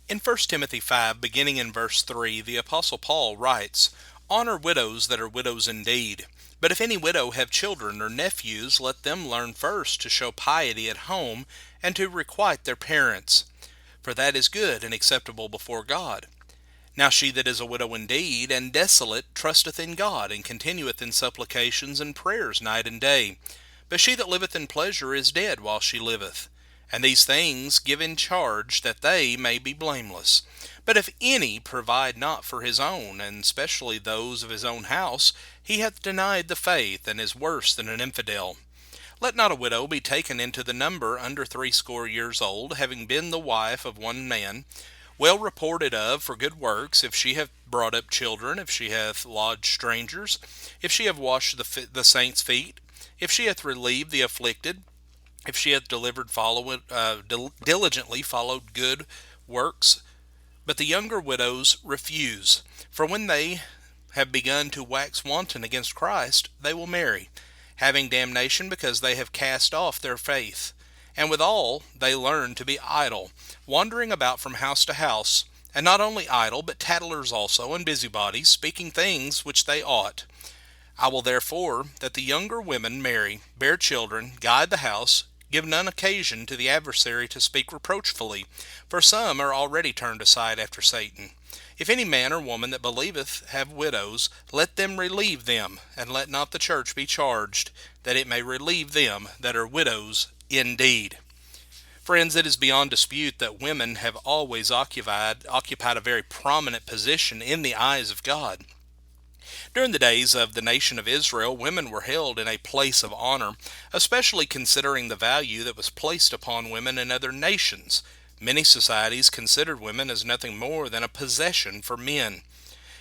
In 1 Timothy 5, beginning in verse 3, the Apostle Paul writes, "Honor widows that are widows indeed. But if any widow have children or nephews, let them learn first to show piety at home, and to requite their parents. For that is good and acceptable before God. Now she that is a widow indeed, and desolate, trusteth in God, and continueth in supplications and prayers night and day. But she that liveth in pleasure is dead while she liveth. And these things give in charge, that they may be blameless. But if any provide not for his own, and especially those of his own house, he hath denied the faith, and is worse than an infidel. Let not a widow be taken into the number under 60 years old, having been the wife of one man, well reported of for good works, if she hath brought up children, if she hath lodged strangers, if she have washed the saints' feet, if she hath relieved the afflicted, if she hath diligently followed good works. But the younger widows refuse, for when they have begun to wax wanton against Christ, they will marry, having damnation, because they have cast off their faith. And withal they learn to be idle, wandering about from house to house, and not only idle, but tattlers also, and busybodies, speaking things which they ought. I will therefore that the younger women marry, bear children, guide the house, give none occasion to the adversary to speak reproachfully, for some are already turned aside after Satan. If any man or woman that believeth have widows, let them relieve them, and let not the church be charged, that it may relieve them that are widows indeed." Friends, it is beyond dispute that women have always occupied a very prominent position in the eyes of God. During the days of the nation of Israel, women were held in a place of honor, especially considering the value that was placed upon women in other nations. Many societies considered women as nothing more than a possession for men.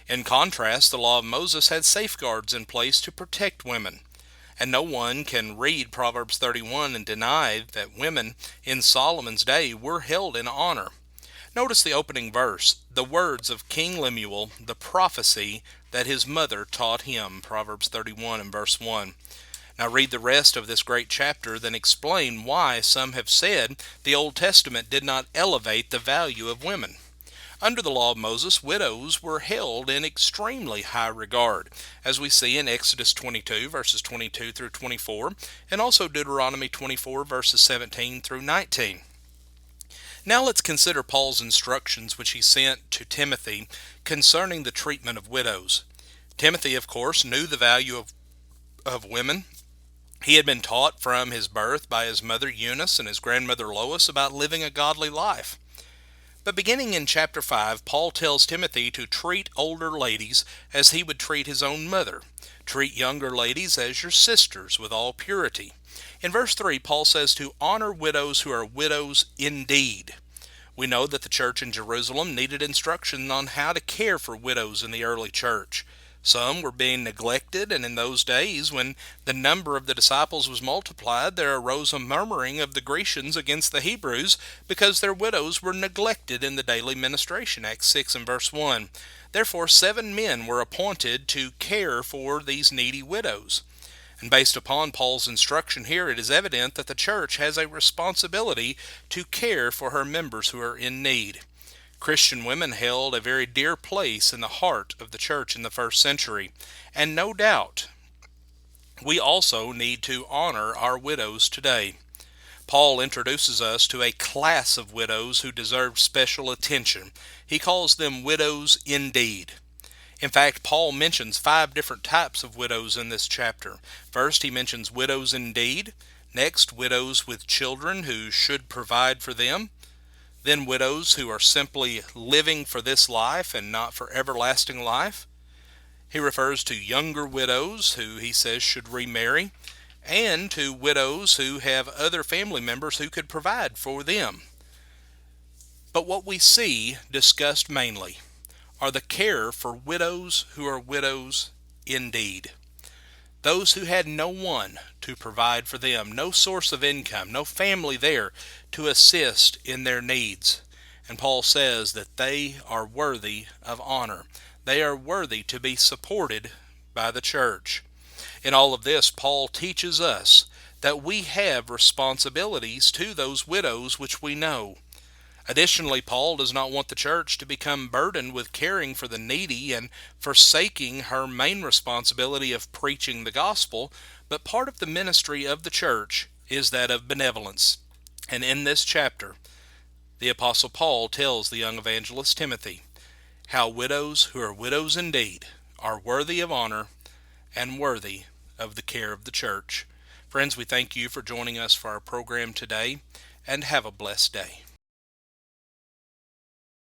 In contrast, the law of Moses had safeguards in place to protect women. And no one can read Proverbs 31 and deny that women in Solomon's day were held in honor. Notice the opening verse, the words of King Lemuel, the prophecy that his mother taught him, Proverbs 31 and verse 1. Now read the rest of this great chapter, then explain why some have said the Old Testament did not elevate the value of women. Under the law of Moses, widows were held in extremely high regard, as we see in Exodus 22, verses 22 through 24, and also Deuteronomy 24, verses 17 through 19. Now let's consider Paul's instructions which he sent to Timothy concerning the treatment of widows. Timothy, of course, knew the value of women. He had been taught from his birth by his mother Eunice and his grandmother Lois about living a godly life. But beginning in chapter 5, Paul tells Timothy to treat older ladies as he would treat his own mother. Treat younger ladies as your sisters with all purity. In verse 3, Paul says to honor widows who are widows indeed. We know that the church in Jerusalem needed instruction on how to care for widows in the early church. Some were being neglected, and in those days, when the number of the disciples was multiplied, there arose a murmuring of the Grecians against the Hebrews because their widows were neglected in the daily ministration, Acts 6 and verse 1. Therefore 7 men were appointed to care for these needy widows. And based upon Paul's instruction here, it is evident that the church has a responsibility to care for her members who are in need. Christian women held a very dear place in the heart of the church in the first century, and no doubt we also need to honor our widows today. Paul introduces us to a class of widows who deserve special attention. He calls them widows indeed. In fact, Paul mentions 5 different types of widows in this chapter. First, he mentions widows indeed. Next, widows with children who should provide for them. Then widows who are simply living for this life and not for everlasting life. He refers to younger widows who he says should remarry, and to widows who have other family members who could provide for them. But what we see discussed mainly are the care for widows who are widows indeed. Those who had no one to provide for them, no source of income, no family there to assist in their needs. And Paul says that they are worthy of honor. They are worthy to be supported by the church. In all of this, Paul teaches us that we have responsibilities to those widows which we know. Additionally, Paul does not want the church to become burdened with caring for the needy and forsaking her main responsibility of preaching the gospel, but part of the ministry of the church is that of benevolence. And in this chapter, the Apostle Paul tells the young evangelist Timothy how widows who are widows indeed are worthy of honor and worthy of the care of the church. Friends, we thank you for joining us for our program today, and have a blessed day.